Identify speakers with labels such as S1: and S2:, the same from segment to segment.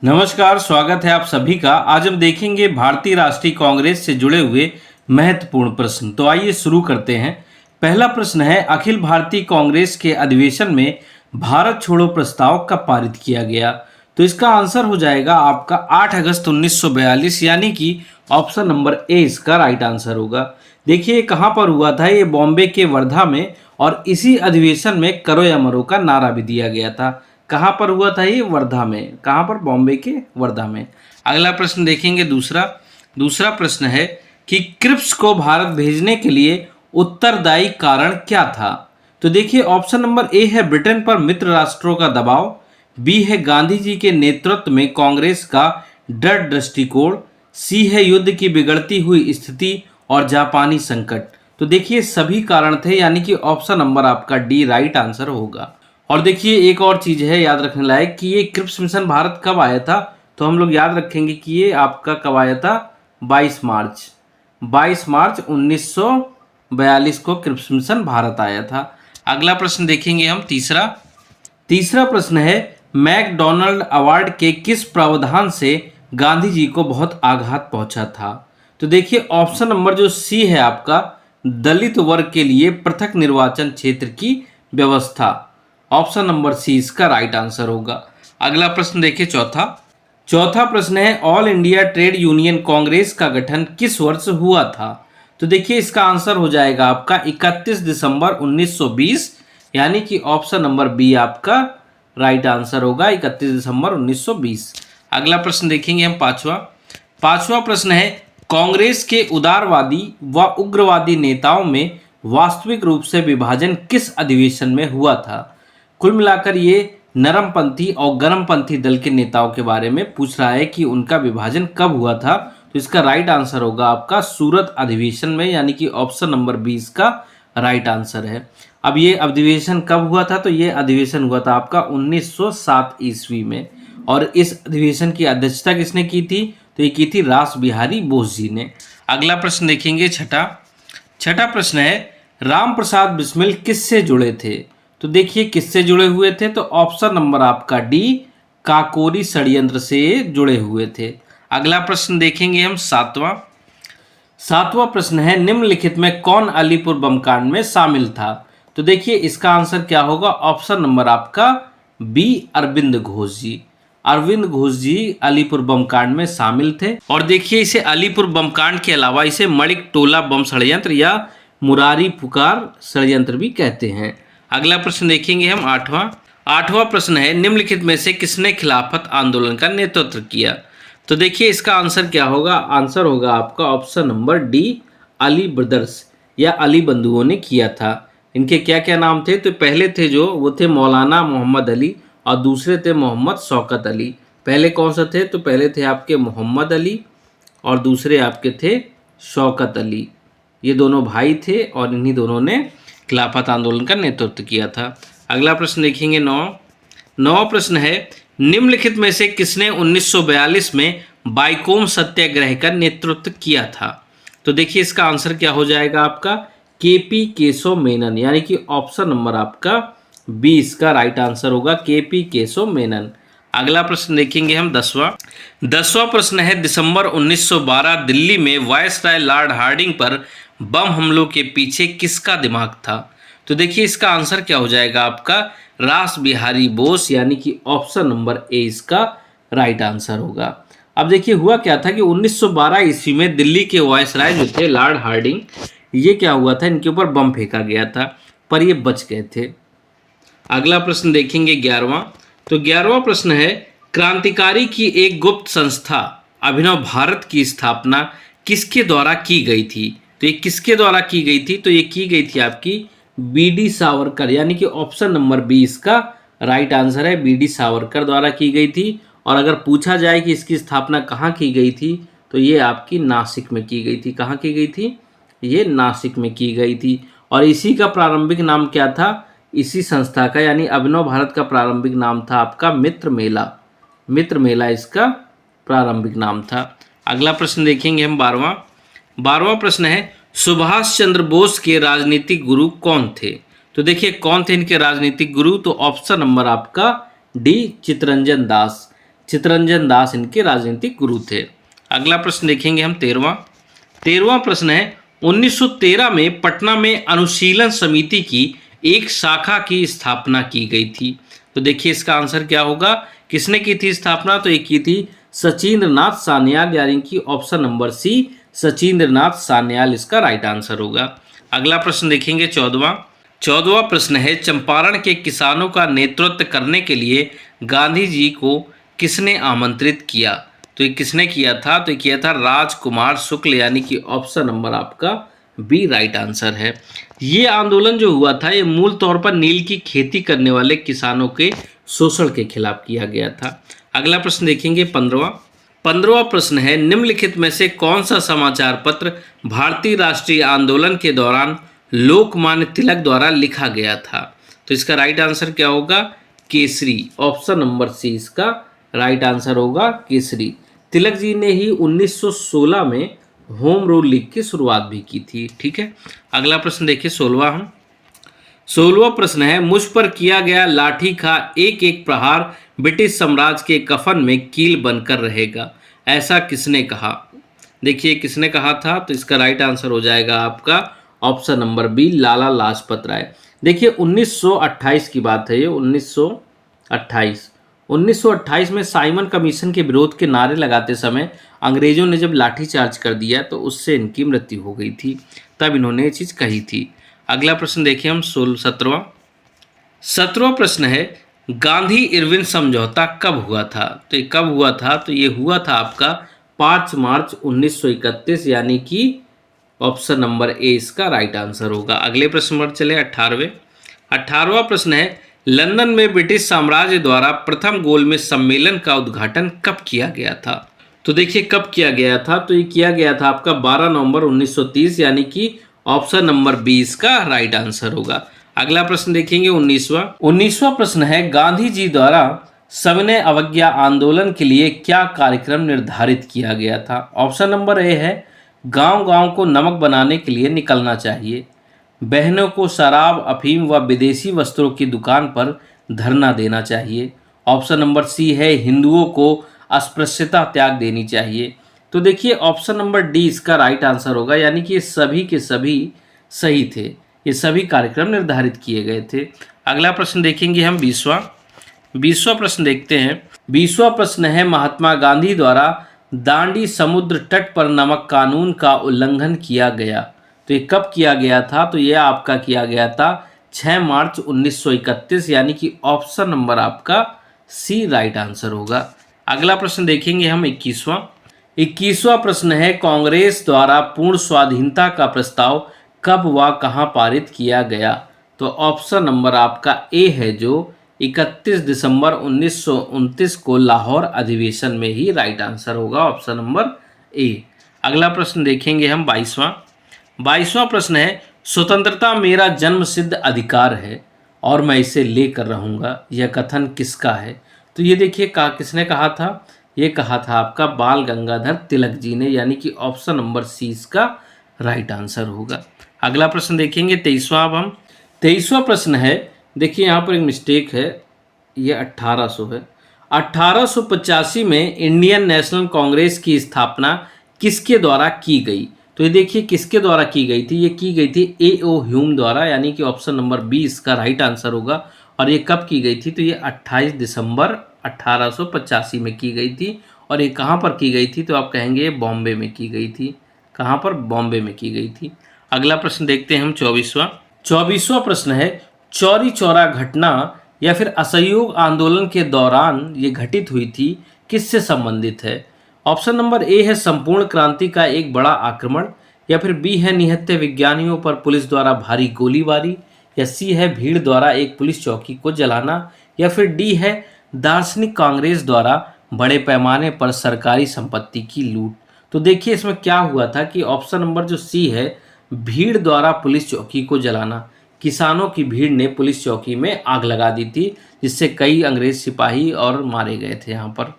S1: नमस्कार, स्वागत है आप सभी का। आज हम देखेंगे भारतीय राष्ट्रीय कांग्रेस से जुड़े हुए महत्वपूर्ण प्रश्न। तो आइए शुरू करते हैं। पहला प्रश्न है, अखिल भारतीय कांग्रेस के अधिवेशन में भारत छोड़ो प्रस्ताव कब पारित किया गया? तो इसका आंसर हो जाएगा आपका 8 अगस्त 1942, यानी कि ऑप्शन नंबर ए इसका राइट आंसर होगा। देखिए कहाँ पर हुआ था, ये बॉम्बे के वर्धा में, और इसी अधिवेशन में करो या मरो का नारा भी दिया गया था। कहाँ पर हुआ था ये? वर्धा में। कहाँ पर? बॉम्बे के वर्धा में। अगला प्रश्न देखेंगे दूसरा प्रश्न है कि क्रिप्स को भारत भेजने के लिए उत्तरदायी कारण क्या था? तो देखिए ऑप्शन नंबर ए है ब्रिटेन पर मित्र राष्ट्रों का दबाव, बी है गांधी जी के नेतृत्व में कांग्रेस का दृढ़ दृष्टिकोण, सी है युद्ध की बिगड़ती हुई स्थिति, और जापानी संकट। तो देखिए सभी कारण थे, यानी कि ऑप्शन नंबर आपका डी राइट आंसर होगा। और देखिए एक और चीज है याद रखने लायक कि ये क्रिप्स मिशन भारत कब आया था, तो हम लोग याद रखेंगे कि ये आपका कब आया था? 22 मार्च 1942 को क्रिप्स मिशन भारत आया था। अगला प्रश्न देखेंगे हम तीसरा प्रश्न है, मैकडॉनल्ड अवार्ड के किस प्रावधान से गांधी जी को बहुत आघात पहुंचा था? तो देखिए ऑप्शन नंबर जो सी है आपका, दलित वर्ग के लिए पृथक निर्वाचन क्षेत्र की व्यवस्था। ऑप्शन नंबर सी इसका राइट आंसर होगा। अगला प्रश्न देखिए चौथा प्रश्न है, all India trade union Congress का गठन किस वर्ष हुआ था? तो देखिए इसका आंसर हो जाएगा आपका 31 दिसंबर 1920, यानी कि ऑप्शन नंबर बी आपका राइट आंसर होगा, 31 दिसंबर 1920। अगला प्रश्न देखेंगे हम पांचवा प्रश्न है, कांग्रेस के उदारवादी व उग्रवादी नेताओं में वास्तविक रूप से विभाजन किस अधिवेशन में हुआ था? कुल मिलाकर ये नरमपंथी और गर्मपंथी दल के नेताओं के बारे में पूछ रहा है कि उनका विभाजन कब हुआ था। तो इसका राइट आंसर होगा आपका सूरत अधिवेशन में, यानी कि ऑप्शन नंबर 20 का राइट आंसर है। अब ये अधिवेशन कब हुआ था? तो ये अधिवेशन हुआ था आपका 1907 ईस्वी में, और इस अधिवेशन की अध्यक्षता किसने की थी? तो ये की थी रास बिहारी बोस जी ने। अगला प्रश्न देखेंगे छठा प्रश्न है, राम प्रसाद बिस्मिल किससे जुड़े थे? तो देखिए किससे जुड़े हुए थे? तो ऑप्शन नंबर आपका डी, काकोरी षड्यंत्र से जुड़े हुए थे। अगला प्रश्न देखेंगे हम सातवां प्रश्न है, निम्नलिखित में कौन अलीपुर बम कांड में शामिल था? तो देखिए इसका आंसर क्या होगा? ऑप्शन नंबर आपका बी, अरविंद घोष जी अलीपुर बम कांड में शामिल थे। और देखिए इसे अलीपुर बम कांड के अलावा इसे मणिक टोला बम षड्यंत्र या मुरारी पुकार षड्यंत्र भी कहते हैं। अगला प्रश्न देखेंगे हम आठवां प्रश्न है, निम्नलिखित में से किसने खिलाफत आंदोलन का नेतृत्व किया? तो देखिए इसका आंसर क्या होगा? आंसर होगा आपका option number D, Ali brothers या अली बंधुओं ने किया था। इनके क्या क्या नाम थे? तो पहले थे जो वो थे मौलाना मोहम्मद अली, और दूसरे थे मोहम्मद शौकत अली। पहले कौन सा थे? तो पहले थे आपके मोहम्मद अली और दूसरे आपके थे शौकत अली। ये दोनों भाई थे और इन्हीं दोनों ने खिलाफत आंदोलन का नेतृत्व किया था। अगला प्रश्न देखेंगे नौवां प्रश्न है, निम्नलिखित में से किसने 1942 में बाइकोम सत्याग्रह का नेतृत्व किया था? तो देखिए इसका आंसर क्या हो जाएगा आपका? केपी केशव मेनन, यानी कि ऑप्शन नंबर आपका बी इसका राइट आंसर होगा, केपी केशव मेनन। अगला प्रश्न देखेंगे हम 10वां प्रश्न है, दिसंबर 1912 दिल्ली में वायसराय लॉर्ड हार्डिंग पर बम हमलों के पीछे किसका दिमाग था? तो देखिए इसका आंसर क्या हो जाएगा आपका? रास बिहारी बोस, यानी कि ऑप्शन नंबर ए इसका राइट आंसर होगा। अब देखिए हुआ क्या था कि 1912 ईस्वी में दिल्ली के वायसराय जो थे लॉर्ड हार्डिंग, ये क्या हुआ था, इनके ऊपर बम फेंका गया था, पर ये बच गए थे। अगला प्रश्न देखेंगे 11वां। तो 11वां प्रश्न है, क्रांतिकारी की एक गुप्त संस्था अभिनव भारत की स्थापना किसके द्वारा की गई थी? तो ये किसके द्वारा की गई थी? तो ये की गई थी आपकी बीडी सावरकर, यानी कि ऑप्शन नंबर बी इसका राइट आंसर है, बीडी सावरकर द्वारा की गई थी। और अगर पूछा जाए कि इसकी स्थापना कहाँ की गई थी, तो ये आपकी नासिक में की गई थी। कहाँ की गई थी? ये नासिक में की गई थी। और इसी का प्रारंभिक नाम क्या था? इसी संस्था का, यानी अभिनव भारत का प्रारंभिक नाम था आपका मित्र मेला इसका प्रारंभिक नाम था। अगला प्रश्न देखेंगे हम 12वां प्रश्न है, सुभाष चंद्र बोस के राजनीतिक गुरु कौन थे? तो देखिए कौन थे इनके राजनीतिक गुरु? तो ऑप्शन नंबर आपका डी, चित्तरंजन दास। चित्तरंजन दास इनके राजनीतिक गुरु थे। अगला प्रश्न देखेंगे हम 13वां प्रश्न है 1913 में पटना में अनुशीलन समिति की एक शाखा की स्थापना की गई थी। तो देखिए इसका आंसर क्या होगा, किसने की थी स्थापना, तो एक की थी सचिंद्र नाथ सान्याल, यानी कि option number C Sachindra Nath Sanyal इसका राइट आंसर होगा। अगला प्रश्न देखेंगे 14वां प्रश्न है चंपारण के किसानों का नेतृत्व करने के लिए गांधी जी को किसने आमंत्रित किया। तो ये किसने किया था, तो ये किया था राजकुमार शुक्ल, यानी कि ऑप्शन नंबर आपका बी राइट आंसर है। ये आंदोलन जो हुआ था ये मूल तौर पर नील की खेती करने वाले किसानों के शोषण के खिलाफ किया गया था। अगला प्रश्न देखेंगे 15वां प्रश्न है निम्नलिखित में से कौन सा समाचार पत्र भारतीय राष्ट्रीय आंदोलन के दौरान लोकमान्य तिलक द्वारा लिखा गया था। तो इसका राइट आंसर क्या होगा, केसरी, ऑप्शन नंबर सी इसका राइट आंसर होगा केसरी। तिलक जी ने ही 1916 में होम रूल लीग की शुरुआत भी की थी। ठीक है, अगला प्रश्न देखिए 16वां प्रश्न है मुझ पर किया गया लाठी का एक एक प्रहार ब्रिटिश साम्राज्य के कफन में कील बनकर रहेगा, ऐसा किसने कहा। देखिए किसने कहा था, तो इसका राइट आंसर हो जाएगा आपका option number B Lala Lajpat Rai. देखिए 1928 की बात है ये, 1928 में साइमन कमीशन के विरोध के नारे लगाते समय अंग्रेजों ने जब लाठीचार्ज कर दिया तो उससे इनकी मृत्यु हो गई थी, तब इन्होंने ये चीज़ कही थी। अगला प्रश्न देखिए हम 17वां प्रश्न है गांधी इरविन समझौता कब हुआ था। तो ये कब हुआ था, तो ये हुआ था आपका 5 मार्च 1931, यानी कि ऑप्शन नंबर ए इसका राइट आंसर होगा। अगले प्रश्न पर चले 18वां प्रश्न है लंदन में ब्रिटिश साम्राज्य द्वारा प्रथम गोलमेज सम्मेलन का उद्घाटन कब किया गया था। तो देखिए कब किया गया था, तो ये किया गया था आपका 12 नवंबर 1930, यानी कि ऑप्शन नंबर बी इसका राइट आंसर होगा। अगला प्रश्न देखेंगे 19वां प्रश्न है गांधी जी द्वारा सविनय अवज्ञा आंदोलन के लिए क्या कार्यक्रम निर्धारित किया गया था। ऑप्शन नंबर ए है गांव-गांव को नमक बनाने के लिए निकलना चाहिए, बहनों को शराब अफीम व विदेशी वस्त्रों की दुकान पर धरना देना चाहिए, ऑप्शन नंबर सी है हिंदुओं को अस्पृश्यता त्याग देनी चाहिए। तो देखिए ऑप्शन नंबर डी इसका राइट आंसर होगा, यानी कि ये सभी के सभी सही थे, ये सभी कार्यक्रम निर्धारित किए गए थे। अगला प्रश्न देखेंगे हम 20वां प्रश्न देखते हैं। 20वां प्रश्न है महात्मा गांधी द्वारा दांडी समुद्र तट पर नमक कानून का उल्लंघन किया गया, तो ये कब किया गया था, तो ये आपका किया गया था 6 मार्च 1931, यानी कि ऑप्शन नंबर आपका सी राइट आंसर होगा। अगला प्रश्न देखेंगे हम 21वां प्रश्न है कांग्रेस द्वारा पूर्ण स्वाधीनता का प्रस्ताव कब व कहां पारित किया गया। तो ऑप्शन नंबर आपका ए है जो 31 दिसंबर 1929 को लाहौर अधिवेशन में ही राइट आंसर होगा, ऑप्शन नंबर ए। अगला प्रश्न देखेंगे हम 22वां प्रश्न है स्वतंत्रता मेरा जन्म सिद्ध अधिकार है और मैं इसे लेकर रहूँगा, यह कथन किसका है। तो ये देखिए किसने कहा था, ये कहा था आपका बाल गंगाधर तिलक जी ने, यानी कि ऑप्शन नंबर सी इसका राइट आंसर होगा। अगला प्रश्न देखेंगे 23वां प्रश्न है, देखिए यहाँ पर एक मिस्टेक है, ये 1800 है। 1885 में इंडियन नेशनल कांग्रेस की स्थापना किसके द्वारा की गई। तो ये देखिए किसके द्वारा की गई थी, ये की गई थी A.O. ह्यूम द्वारा, यानी कि ऑप्शन नंबर बी इसका राइट आंसर होगा। और ये कब की गई थी, तो ये 28 दिसंबर 1885 में की गई थी। और ये कहाँ पर की गई थी, तो आप कहेंगे बॉम्बे में की गई थी। कहाँ पर, बॉम्बे में की गई थी। अगला प्रश्न देखते हैं हम 24वां प्रश्न है चौरी चौरा घटना या फिर असहयोग आंदोलन के दौरान ये घटित हुई थी, किससे संबंधित है। ऑप्शन नंबर ए है संपूर्ण क्रांति का एक बड़ा आक्रमण, या फिर बी है निहत्थे विज्ञानियों पर पुलिस द्वारा भारी गोलीबारी, या सी है भीड़ द्वारा एक पुलिस चौकी को जलाना, या फिर डी है दार्शनिक कांग्रेस द्वारा बड़े पैमाने पर सरकारी संपत्ति की लूट। तो देखिए इसमें क्या हुआ था कि ऑप्शन नंबर जो सी है भीड़ द्वारा पुलिस चौकी को जलाना, किसानों की भीड़ ने पुलिस चौकी में आग लगा दी थी, जिससे कई अंग्रेज सिपाही और मारे गए थे यहाँ पर।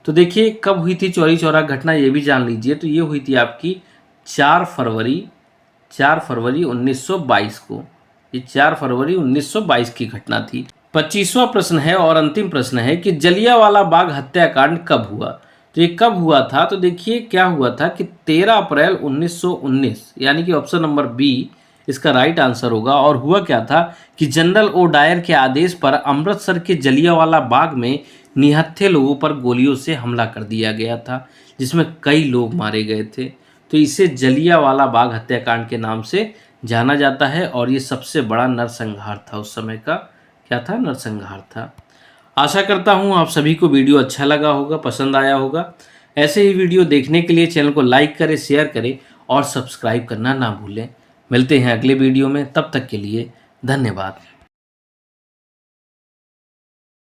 S1: तो देखिए कब हुई थी चौरी चौरा घटना, ये भी जान लीजिए। तो ये हुई थी आपकी 4 फरवरी 1922 को, ये 4 फरवरी 1922 की घटना थी। 25वां प्रश्न है और अंतिम प्रश्न है कि जलियांवाला बाग हत्याकांड कब हुआ। तो ये कब हुआ था, तो देखिए क्या हुआ था कि 13 अप्रैल 1919, यानी कि ऑप्शन नंबर बी इसका राइट आंसर होगा। और हुआ क्या था कि जनरल ओ डायर के आदेश पर अमृतसर के जलियांवाला बाग में निहत्थे लोगों पर गोलियों से हमला कर दिया गया था, जिसमें कई लोग मारे गए थे। तो इसे जलियांवाला बाग हत्याकांड के नाम से जाना जाता है और ये सबसे बड़ा नरसंहार था उस समय का। क्या था? नरसंहार था। आशा करता हूँ आप सभी को वीडियो अच्छा लगा होगा, पसंद आया होगा। ऐसे ही वीडियो देखने के लिए चैनल को लाइक करें, शेयर करें और सब्सक्राइब करना ना भूलें। मिलते हैं अगले वीडियो में, तब तक के लिए धन्यवाद।